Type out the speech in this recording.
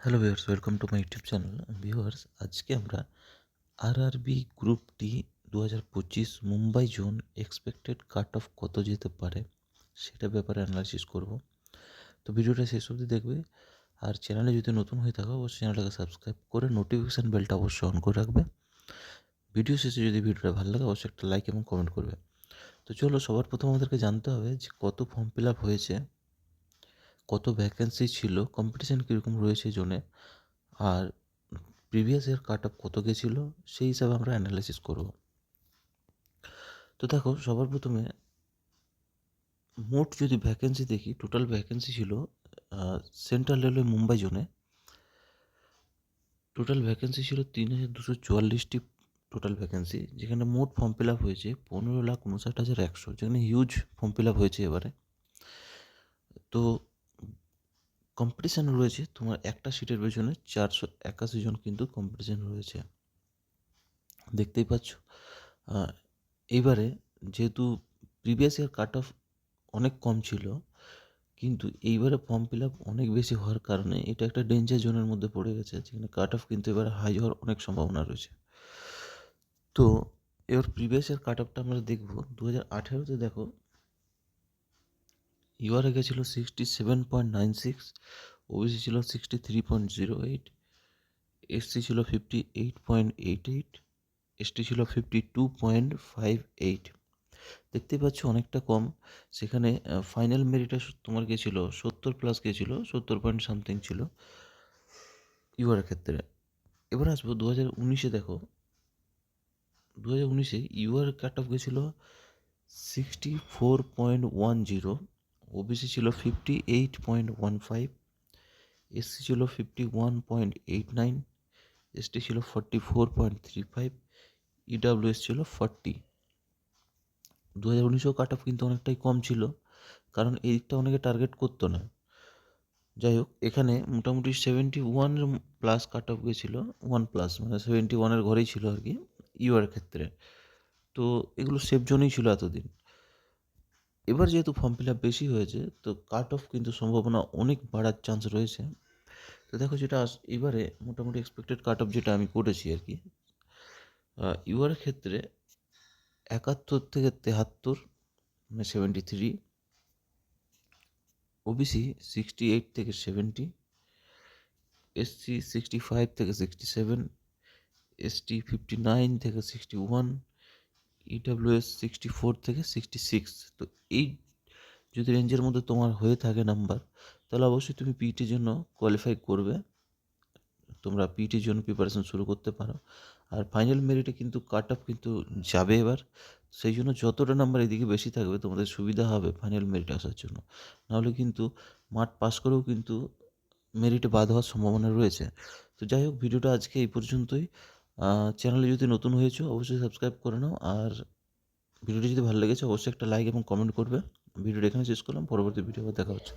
Hello viewers, welcome to my YouTube channel. Viewers, আজকে আমরা RRB group D 2025 Mumbai zone expected cut off কত যেতে পারে সেটা ব্যাপারে অ্যানালাইসিস করব। তো ভিডিওটা শেষ অবধি দেখবে। আর চ্যানেলে যদি নতুন হয়ে থাকো অবশ্যই চ্যানেলটাকে সাবস্ক্রাইব করে নোটিফিকেশান বেলটা অবশ্যই অন করে রাখবে। ভিডিও শেষে যদি ভিডিওটা ভালো লাগে অবশ্যই একটা লাইক এবং কমেন্ট করবে। তো চলো, সবার প্রথম আমাদেরকে জানতে হবে যে কত ফর্ম ফিল আপ হয়েছে, কত ভ্যাকেন্সি ছিল, কম্পিটিশান কীরকম রয়েছে জোনে, আর প্রিভিয়াস ইয়ার কাট অফ কত গেছিলো সেই হিসাবে আমরা অ্যানালাইসিস করব। তো দেখো, সবার প্রথমে মোট যদি ভ্যাকেন্সি দেখি, টোটাল ভ্যাকেন্সি ছিল সেন্ট্রাল রেলওয়ে মুম্বাই জোনে টোটাল ভ্যাকেন্সি ছিল 3244টি টোটাল ভ্যাকেন্সি, যেখানে মোট ফর্ম ফিল আপ হয়েছে 15,59,100, যেখানে হিউজ ফর্ম ফিল আপ হয়েছে এবারে। তো কম্পিটিশান রয়েছে তোমার একটা সিটের পেছনে 481 জন কিন্তু কম্পিটিশান রয়েছে, দেখতেই পাচ্ছ। এইবারে যেহেতু প্রিভিয়াস ইয়ার কাট অফ অনেক কম ছিল, কিন্তু এইবারে ফর্ম ফিল আপ অনেক বেশি হওয়ার কারণে এটা একটা ডেঞ্জার জোনের মধ্যে পড়ে গেছে, যেখানে কাট অফ কিন্তু এবারে হাই হওয়ার অনেক সম্ভাবনা রয়েছে। তো এবার প্রিভিয়াস ইয়ার কাট অফটা আমরা দেখব। 2018-তে দেখো ইউআরএ গেছিলো 67.96, ওবিসি ছিল 63.08, এসসি ছিল 58.88, এসটি ছিল 52.58। দেখতেই পাচ্ছ অনেকটা কম। সেখানে ফাইনাল মেরিটে তোমার গেছিলো 70+ গেছিলো, 70 পয়েন্ট সামথিং ছিল ইউআর ক্ষেত্রে। এবার আসবো 2019-এ। দেখো 2019-এ ইউআর কাট অফ গেছিলো 64.10, ওবিসি ছিল 58.15, এসসি ছিল 51.89, এসটি ছিল 44.35, ইডাব্লিউএস ছিল 40। 2019-এও কাট অফ কিন্তু অনেকটাই কম ছিল, কারণ এই দিকটা অনেকে টার্গেট করতো না। যাই হোক, এখানে মোটামুটি 71+ কাট অফ গেছিলো, 1+, মানে 71-এর ঘরেই ছিল আর কি ইউআর ক্ষেত্রে। তো এগুলো সেফ জোনেই ছিল এতদিন। এবার যেহেতু ফর্ম ফিল আপ বেশি হয়েছে, তো কাট অফ কিন্তু সম্ভাবনা অনেক বাড়ার চান্স রয়েছে। তো দেখো, যেটা এবারে মোটামুটি এক্সপেক্টেড কাট অফ যেটা আমি করেছি আর কি, ইউআর ক্ষেত্রে 71 থেকে 73, মানে 73, ওবিসি 68 থেকে 70, এসসি 65 থেকে 67, এসটি 59 থেকে 61, ইডাব্লিউএস 64 থেকে 66। তো এই যদি রেঞ্জের মধ্যে তোমার হয়ে থাকে নাম্বার, তাহলে অবশ্যই তুমি পিইটির জন্য কোয়ালিফাই করবে। তোমরা পিইটির জন্য প্রিপারেশন শুরু করতে পারো। আর ফাইনাল মেরিটে কিন্তু কাট অফ কিন্তু যাবে এবার, সেই জন্য যতটা নাম্বার এদিকে বেশি থাকবে তোমাদের সুবিধা হবে ফাইনাল মেরিট আসার জন্য। নাহলে কিন্তু মাঠ পাস করেও কিন্তু মেরিটে বাদ হওয়ার সম্ভাবনা রয়েছে। তো যাই হোক, ভিডিওটা আজকে এই পর্যন্তই। চ্যানেলে যদি নতুন হয়েছো অবশ্যই সাবস্ক্রাইব করে নাও, আর ভিডিওটি যদি ভালো লেগেছে অবশ্যই একটা লাইক এবং কমেন্ট করবে। ভিডিওটা এখানে শেষ করলাম, পরবর্তী ভিডিও দেখা হচ্ছে।